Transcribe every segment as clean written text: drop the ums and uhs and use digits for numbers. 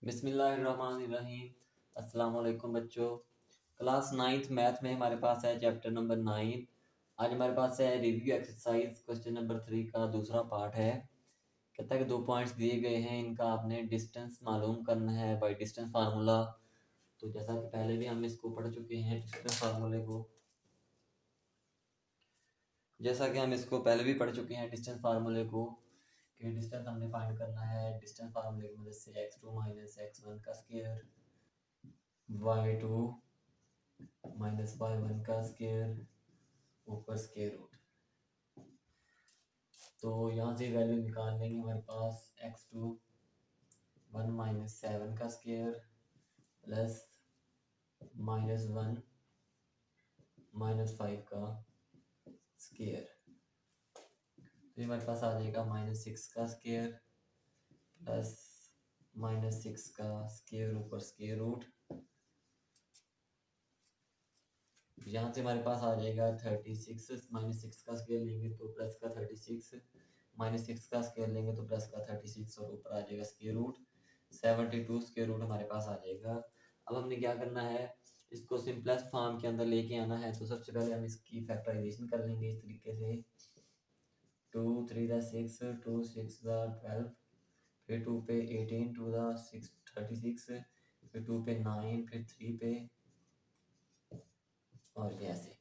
बिस्मिल्लाहिर्रहमानिर्रहीम। अस्सलाम वालेकुम बच्चों। क्लास 9th मैथ में हमारे पास है चैप्टर नंबर 9। आज हमारे पास है रिव्यू एक्सरसाइज क्वेश्चन नंबर 3 का दूसरा पार्ट है। कहता है कि 2 पॉइंट्स दिए गए हैं, इनका आपने डिस्टेंस मालूम करना है बाय डिस्टेंस फार्मूला। तो जैसा कि पहले भी हम इसको पढ़ चुके हैं डिस्टेंस फार्मूले को, जैसा कि हम इसको पहले भी पढ़ चुके हैं डिस्टेंस फार्मूले को कि डिस्टेंस हमने फाइंड करना है डिस्टेंस फार्मूले की मदद से x2 माइनस x1 का स्क्वायर, y2 माइनस y1 का स्क्वायर ऊपर स्क्वायर रूट। तो यहाँ से वैल्यू निकाल लेंगे, हमारे पास x2 1 माइनस 7 का स्क्वायर प्लस माइनस 1 माइनस 5 का स्क्वायर। तो हमारे पास आ जाएगा माइनस 6 का स्क्वायर प्लस माइनस 6 का स्क्वायर ऊपर स्क्वायर रूट। यहाँ से हमारे पास आ जाएगा 36, माइनस 6 का स्क्वायर लेंगे तो प्लस का 36, माइनस 6 का स्क्वायर लेंगे तो प्लस का 36 और ऊपर आ जाएगा स्क्वायर रूट 72 स्क्वायर रूट हमारे पास आ जाएगा। अब हमने क्या करना है, इसको सिंपलेस्ट फॉर्म के अंदर लेके आना है। तो सबसे पहले हम इसकी फैक्टराइजेशन कर लेंगे इस तरीके से 2 3 6 2 6 12, फिर 2 पे 18 2 6 36, फिर 2 पे 9, फिर 3 पे और ये ऐसे।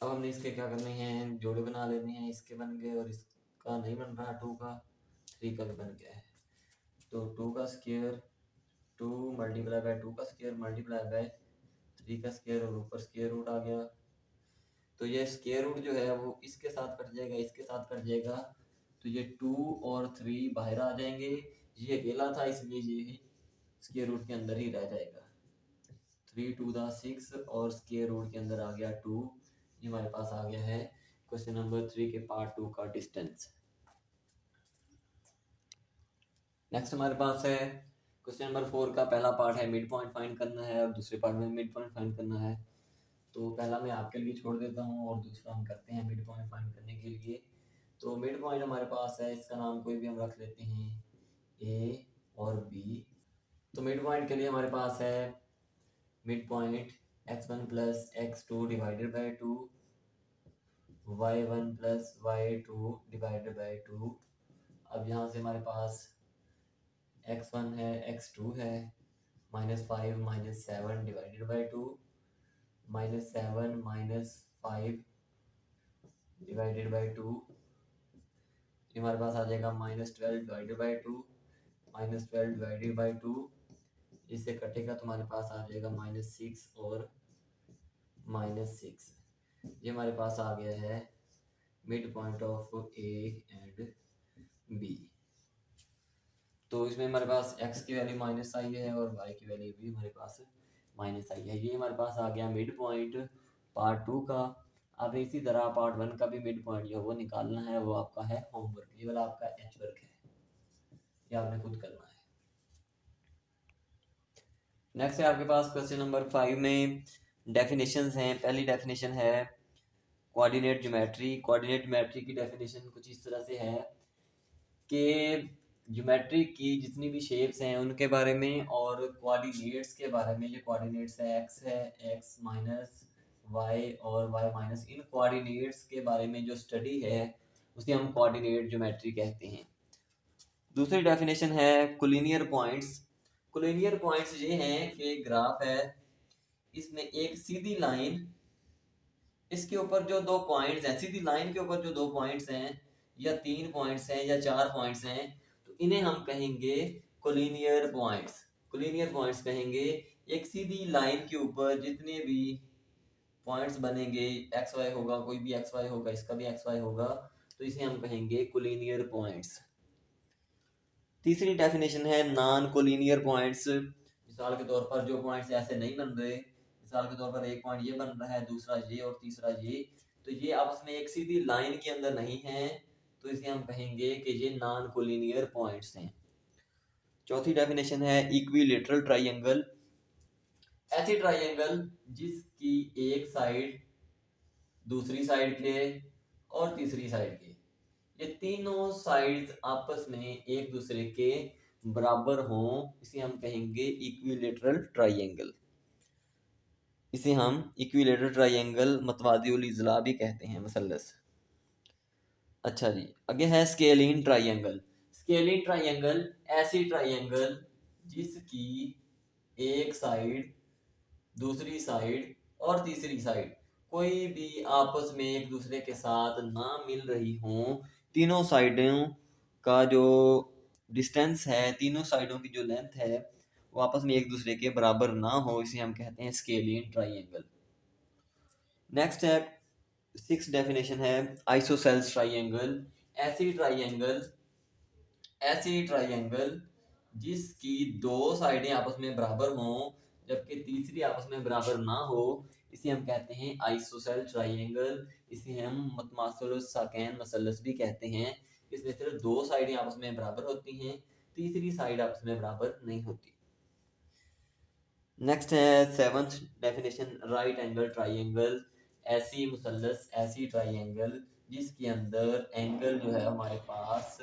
अब हमने इसके क्या करने हैं, जोड़े बना लेने हैं। इसके बन गए और इसका नहीं बन रहा, 2 का 3 का भी बन गया है। तो 2 का स्क्वायर 2 मल्टीप्लाई बाय 2 का स्क्वायर मल्टीप्लाई बाय 3 का स्क्वायर और ऊपर स्क्वायर रूट आ गया। तो ये स्क्वायर रूट जो है वो इसके साथ कट जाएगा, इसके साथ कट जाएगा। तो ये 2 और 3 बाहर आ जाएंगे। ये अकेला था इसलिए ये स्क्वायर रूट के अंदर ही रह जाएगा। 3 2 6 और स्क्वायर रूट के अंदर आ गया 2। ये हमारे पास आ गया है क्वेश्चन नंबर 3 के पार्ट 2 का डिस्टेंस। नेक्स्ट हमारे पास है क्वेश्चन नंबर 4 का पहला पार्ट है मिड पॉइंट फाइंड करना है और दूसरे पार्ट में मिड पॉइंट फाइंड करना है। तो पहला मैं आपके लिए छोड़ देता हूँ और दूसरा हम करते हैं मिड पॉइंट फाइंड करने के लिए। तो मिड पॉइंट हमारे पास है, इसका नाम कोई भी हम रख लेते हैं ए और बी। तो मिड पॉइंट के लिए हमारे पास है mid point x1 plus x2 divided by 2, y1 plus y2 divided by 2। अब यहाँ से हमारे पास x1 है x2 है minus 5 minus 7 divided by 2, minus 7 minus 5 divided by 2। हमारे पास आ जाएगा minus 12 divided by 2, minus 12 divided by 2। इससे कटेगा तो हमारे पास आ जाएगा माइनस 6 और माइनस 6। ये हमारे पास आ गया है mid point of A and B. तो इसमें हमारे पास x की वैल्यू माइनस आई है और y की वैल्यू भी हमारे पास माइनस आई है। ये हमारे पास आ गया मिड पॉइंट पार्ट 2 का। अब इसी तरह पार्ट 1 का भी मिड पॉइंट जो है वो निकालना है, वो आपका है होमवर्क, ये वाला आपका एच वर्क है, ये आपने खुद करना है। नेक्स्ट है आपके पास क्वेश्चन नंबर 5 में डेफिनेशंस हैं। पहली डेफिनेशन है कोऑर्डिनेट ज्योमेट्री। कोऑर्डिनेट ज्योमेट्री की डेफिनेशन कुछ इस तरह से है कि ज्योमेट्री की जितनी भी शेप्स हैं उनके बारे में और कोऑर्डिनेट्स के बारे में। ये कोऑर्डिनेट्स है x है, x माइनस y और y माइनस, इन कोऑर्डिनेट्स के बारे में जो स्टडी है उसे हम कोऑर्डिनेट ज्योमेट्री कहते हैं। दूसरी डेफिनेशन है कोलिनियर पॉइंट्स। कोलिनियर पॉइंट्स ये हैं कि ग्राफ है, इसमें एक सीधी लाइन, इसके ऊपर जो 2 पॉइंट्स हैं, सीधी लाइन के ऊपर जो 2 पॉइंट्स हैं या 3 पॉइंट्स हैं या 4 पॉइंट्स हैं, तो इन्हें हम कहेंगे कोलिनियर पॉइंट्स। कोलिनियर पॉइंट्स कहेंगे एक सीधी लाइन के ऊपर जितने भी पॉइंट्स बनेंगे, एक्स वाई होगा, कोई भी एक्स वाई होगा, इसका भी एक्स वाई होगा, तो इसे हम कहेंगे कोलिनियर पॉइंट्स। तीसरी डेफिनेशन है नॉन कोलिनियर पॉइंट्स। मिसाल के तौर पर जो पॉइंट्स ऐसे नहीं बन रहे, मिसाल के तौर पर एक पॉइंट ये बन रहा है, दूसरा ये और तीसरा ये, तो ये आपस में एक सीधी लाइन के अंदर नहीं है, तो इसे हम कहेंगे कि ये नॉन कोलिनियर पॉइंट्स हैं। चौथी डेफिनेशन है इक्विलेटरल ट्राइंगल। ऐसे ट्राइंगल जिसकी एक साइड दूसरी साइड के और तीसरी साइड के, ये तीनों साइड्स आपस में एक दूसरे के बराबर हों इसे हम कहेंगे इक्विलेटरल ट्राइंगल। इसे हम इक्विलेटरल ट्राइंगल मतवादिउल इज़ला भी कहते हैं, मसलस। अच्छा जी, आगे है स्केलिन ट्राइंगल। स्केलिन ट्राइंगल ऐसी ट्राइंगल जिसकी एक साइड, दूसरी साइड और तीसरी साइड कोई भी आपस में एक दूसरे के साथ ना मिल रही हो, तीनों साइडों का जो डिस्टेंस है, तीनों साइडों की जो लेंथ है वो आपस में एक दूसरे के बराबर ना हो, इसे हम कहते हैं स्केलियन ट्राइंगल। नेक्स्ट है 6 डेफिनेशन है आइसोसेल्स ट्राइंगल। ऐसी ट्राइंगल जिसकी दो साइडें आपस में बराबर हों जबकि तीसरी आपस में बराबर ना हो, इसे हम कहते हैं आइसोसेल ट्राइंगल। इसे हम मतमासलुस साकैन मसलस भी कहते हैं। इसमें सिर्फ दो साइडें आपस में बराबर होती हैं, तीसरी साइड आपस में बराबर नहीं होती। नेक्स्ट है 7th definition right angle triangle. ऐसी मुसल्लस, ऐसी ट्राइंगल जिसके अंदर एंगल जो है हमारे पास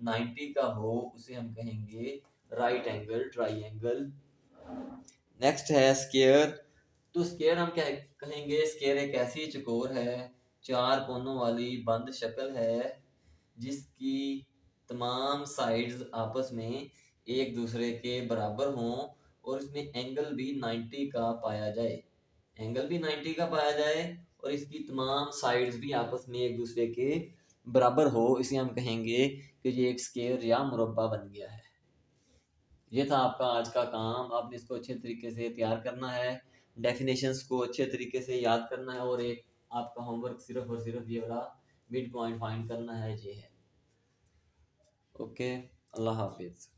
90 का हो, उसे हम कहेंगे राइट एंगल ट्राइंगल। नेक्स्ट है स्क्वायर। तो स्क्वायर हम क्या कहेंगे, स्क्वायर एक ऐसी चौकोर है, चार कोनों वाली बंद शक्ल है जिसकी तमाम साइड्स आपस में एक दूसरे के बराबर हों और इसमें एंगल भी 90 का पाया जाए, एंगल भी 90 का पाया जाए और इसकी तमाम साइड्स भी आपस में एक दूसरे के बराबर हो, इसे हम कहेंगे कि ये एक स्क्वायर या मुरब्बा बन गया है। ये था आपका आज का काम। आपने इसको अच्छे तरीके से तैयार करना है, डेफिनेशंस को अच्छे तरीके से याद करना है और एक आपका होमवर्क सिर्फ और सिर्फ ये वाला मिड पॉइंट फाइंड करना है, ये है। ओके, अल्लाह हाफिज़।